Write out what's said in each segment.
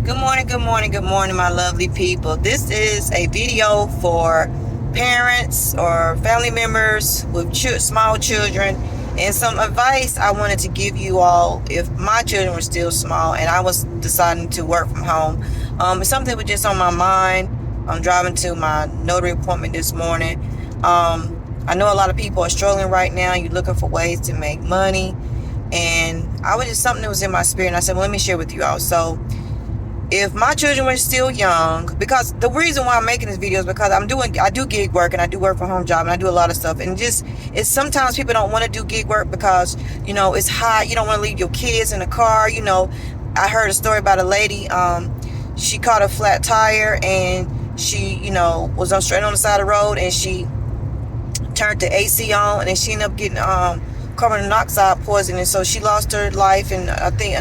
Good morning, my lovely people. This is a video for parents or family members with small children, and some advice I wanted to give you all if my children were still small and I was deciding to work from home. It's something that was just on my mind. I'm driving to my notary appointment this morning. I know a lot of people are struggling right now. You're looking for ways to make money, and I was just something that was in my spirit, and I said, well, let me share with you all. So if my children were still young, because the reason why I'm making this video is because I do gig work, and I do work from home job, and I do a lot of stuff, and it's sometimes people don't want to do gig work because it's hot. You don't want to leave your kids in the car. I heard a story about a lady. She caught a flat tire, and she was on straight on the side of the road, and she turned the AC on, and then she ended up getting carbon monoxide poisoning, so she lost her life. And I think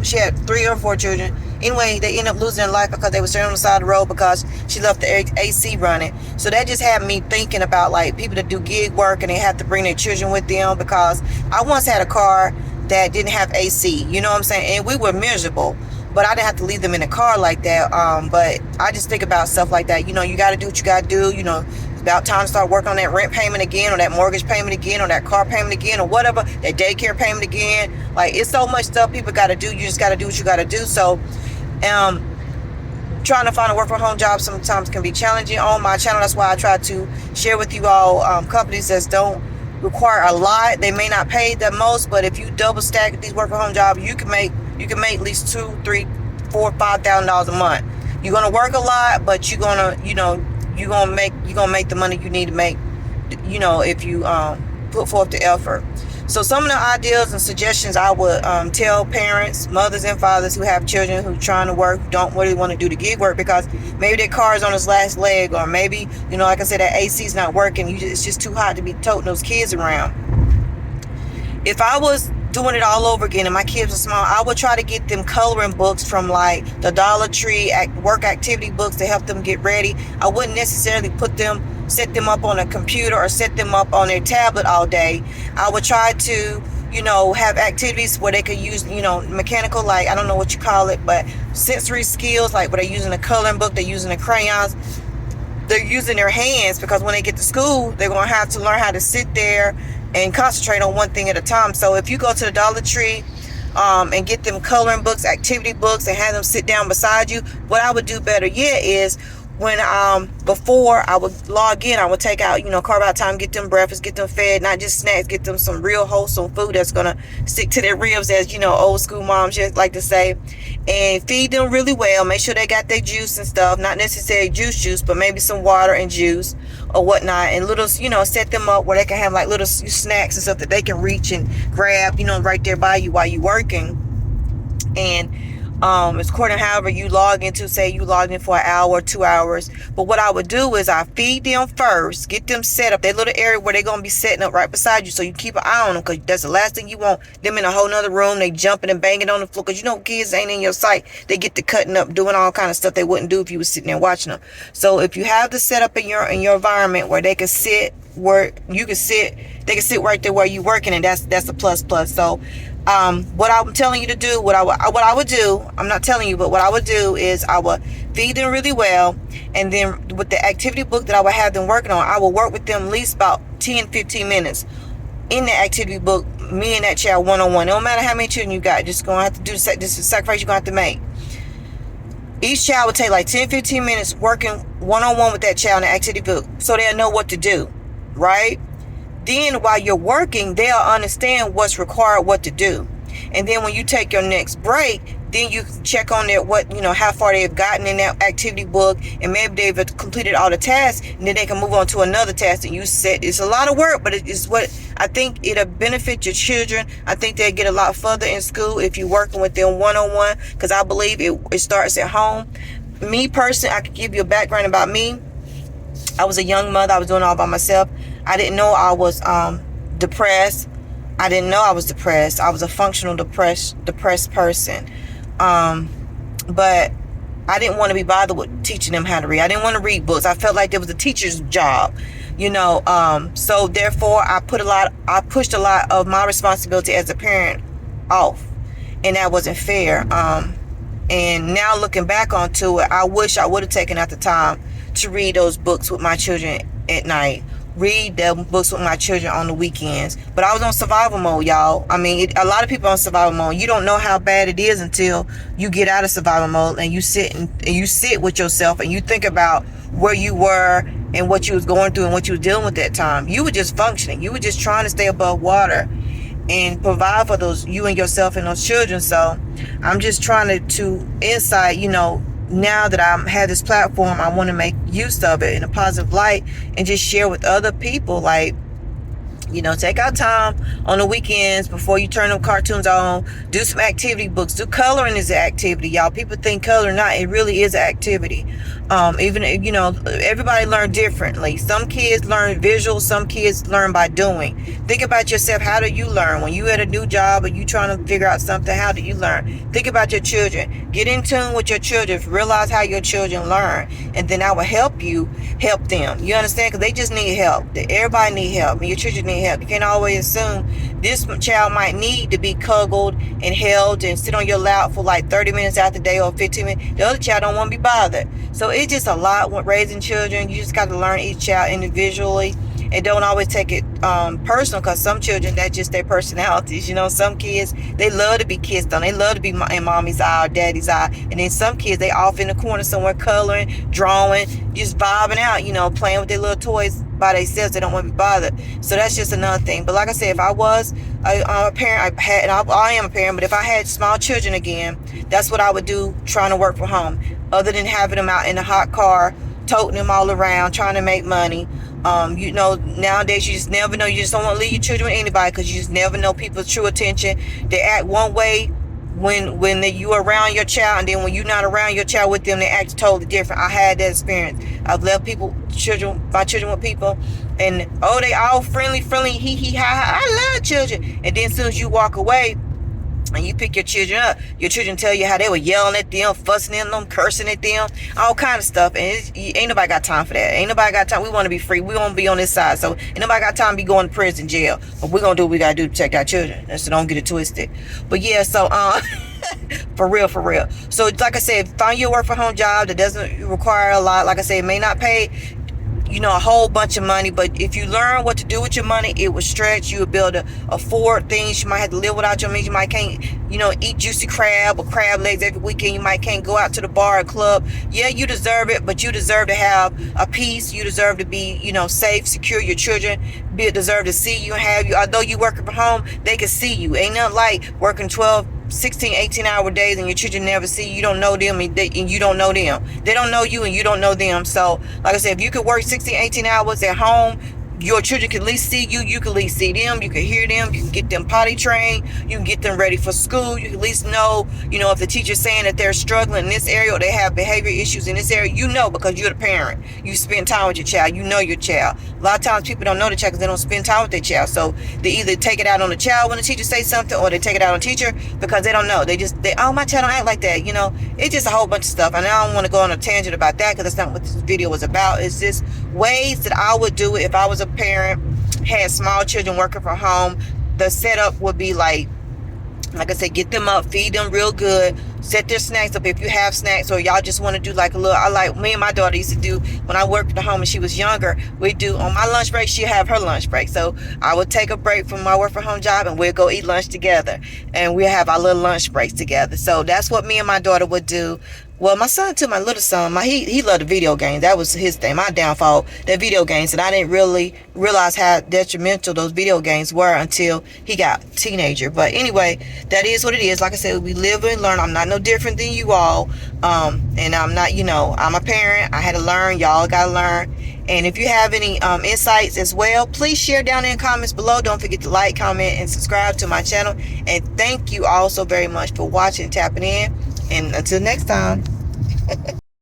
she had 3 or 4 children. Anyway, they ended up losing their life because they were standing on the side of the road because she left the AC running. So that just had me thinking about like people that do gig work and they have to bring their children with them, because I once had a car that didn't have AC, you know what I'm saying, and we were miserable, but I didn't have to leave them in the car like that. But I just think about stuff like that. You got to do what you got to do. It's about time to start working on that rent payment again, or that mortgage payment again, or that car payment again, or whatever, that daycare payment again. Like, it's so much stuff people got to do. You just got to do what you got to do. So trying to find a work from home job sometimes can be challenging. On my channel, that's why I try to share with you all companies that don't require a lot. They may not pay the most, but if you double stack these work from home jobs, you can make at least $2,000, $3,000, $4,000, $5,000 a month. You're gonna work a lot, but you're gonna make the money you need to make, if you put forth the effort. So some of the ideas and suggestions I would tell parents, mothers and fathers who have children who are trying to work, who don't really want to do the gig work because maybe their car is on its last leg, or maybe, like I said, that AC is not working. It's just too hot to be toting those kids around. If I was doing it all over again and my kids were small, I would try to get them coloring books from like the Dollar Tree, work activity books to help them get ready. I wouldn't necessarily set them up on a computer or set them up on their tablet all day. I would try to have activities where they could use mechanical, like, I don't know what you call it, but sensory skills, like where they're using a coloring book, they're using the crayons, they're using their hands, because when they get to school they're going to have to learn how to sit there and concentrate on one thing at a time. So if you go to the Dollar Tree and get them coloring books, activity books, and have them sit down beside you, what I would do better yet is when before I would log in, I would take out, carve out time, get them breakfast, get them fed, not just snacks, get them some real wholesome food that's gonna stick to their ribs, as old school moms just like to say, and feed them really well. Make sure they got their juice and stuff, not necessarily juice, but maybe some water and juice or whatnot, and little, set them up where they can have like little snacks and stuff that they can reach and grab, right there by you while you working. And it's according however you log into, say you logged in for an hour or 2 hours. But what I would do is I feed them first, get them set up, that little area where they're going to be setting up right beside you, so you keep an eye on them, because that's the last thing you want, them in a whole nother room, they jumping and banging on the floor, because kids ain't in your sight. They get to cutting up, doing all kind of stuff they wouldn't do if you was sitting there watching them. So if you have the setup in your environment where they can sit, where you can sit, they can sit right there where you working, and that's a plus. So what I'm telling you to do, what I would do, I'm not telling you, but what I would do is I would feed them really well, and then with the activity book that I would have them working on, I will work with them at least about 10-15 minutes in the activity book, me and that child one-on-one. No matter how many children you got, just gonna have to do this sacrifice you're gonna have to make. Each child would take like 10-15 minutes working one-on-one with that child in the activity book, so they'll know what to do, right? Then while you're working, they'll understand what's required, what to do. And then when you take your next break, then you check on their how far they've gotten in that activity book, and maybe they've completed all the tasks, and then they can move on to another task that you set. It's a lot of work, but it's what I think it'll benefit your children. I think they'll get a lot further in school if you're working with them one-on-one, because I believe it starts at home. Me personally, I could give you a background about me. I was a young mother. I was doing it all by myself. I didn't know I was depressed. I didn't know I was depressed. I was a functional depressed person. But I didn't want to be bothered with teaching them how to read. I didn't want to read books. I felt like there was a teacher's job, so therefore I pushed a lot of my responsibility as a parent off, and that wasn't fair. And now looking back onto it, I wish I would have taken out the time to read those books with my children at night, read the books with my children on the weekends. But I was on survival mode, y'all. I mean, a lot of people on survival mode. You don't know how bad it is until you get out of survival mode and you sit with yourself and you think about where you were and what you was going through and what you was dealing with that time. You were just functioning. You were just trying to stay above water and provide for those, you and yourself and those children. So I'm just trying to insight, now that I have this platform, I want to make use of it in a positive light and just share with other people. Like, take out time on the weekends before you turn them cartoons on. Do some activity books. Do coloring is an activity, y'all. People think coloring not. It really is an activity. Even, everybody learn differently. Some kids learn visual. Some kids learn by doing. Think about yourself. How do you learn? When you at a new job or you trying to figure out something, how do you learn? Think about your children. Get in tune with your children. Realize how your children learn. And then I will help you help them. You understand? Because they just need help. Everybody need help. And your children need help. You can't always assume this child might need to be cuddled and held and sit on your lap for like 30 minutes out the day or 15 minutes. The other child don't want to be bothered. So it's just a lot with raising children. You just got to learn each child individually and don't always take it personal, because some children, that's just their personalities. Some kids, they love to be kissed on. They love to be in mommy's eye or daddy's eye. And then some kids, they off in the corner somewhere coloring, drawing, just vibing out, playing with their little toys by themselves. They don't want to be bothered. So that's just another thing. But like I said, if I was a parent, I am a parent, but if I had small children again, that's what I would do, trying to work from home, other than having them out in a hot car, toting them all around, trying to make money. Nowadays you just never know. You just don't want to leave your children with anybody, because you just never know people's true attention. They act one way when you are around your child, and then when you're not around your child with them, they act totally different. I had that experience. I've left my children with people, and they all friendly, hee ha ha. I love children, and then as soon as you walk away and you pick your children up, your children tell you how they were yelling at them, fussing at them, cursing at them, all kind of stuff. And ain't nobody got time for that. Ain't nobody got time. We want to be free. We want to be on this side. So ain't nobody got time to be going to prison, jail. But we're going to do what we got to do to protect our children. So don't get it twisted. But yeah, so for real. So like I said, find your work from home job that doesn't require a lot. Like I said, it may not pay a whole bunch of money, but if you learn what to do with your money, it will stretch. You will be able to afford things. You might have to live without your means. You might can't eat juicy crab or crab legs every weekend. You might can't go out to the bar or club. Yeah, you deserve it, but you deserve to have a peace. You deserve to be safe, secure. Your children deserve to see you and have you. Although you working from home, they can see you. Ain't nothing like working 12, 16, 18-hour days and your children never see you. You don't know them, and you don't know them. They don't know you and you don't know them. So like I said, if you could work 16, 18 hours at home, your children can at least see you. You can at least see them. You can hear them. You can get them potty trained. You can get them ready for school. You can at least know, if the teacher's saying that they're struggling in this area or they have behavior issues in this area, because you're the parent. You spend time with your child. You know your child. A lot of times people don't know the child because they don't spend time with their child. So they either take it out on the child when the teacher says something, or they take it out on the teacher because they don't know. My child don't act like that. It's just a whole bunch of stuff. And I don't want to go on a tangent about that, because that's not what this video was about. It's just ways that I would do it if I was a parent, had small children working from home. The setup would be like I said, get them up, feed them real good, set their snacks up if you have snacks, or y'all just want to do like a little, me and my daughter used to do when I worked at home and she was younger. We do on my lunch break, she'd have her lunch break. So I would take a break from my work from home job and we'd go eat lunch together, and we'd have our little lunch breaks together. So that's what me and my daughter would do. Well, my son too, my little son, he loved the video games. That was his thing. My downfall, that video games. And I didn't really realize how detrimental those video games were until he got teenager. But anyway, that is what it is. Like I said, we live and learn. I'm not no different than you all. And I'm not, I'm a parent. I had to learn. Y'all got to learn. And if you have any insights as well, please share down in the comments below. Don't forget to like, comment, and subscribe to my channel. And thank you all so very much for watching, tapping in. And until next time.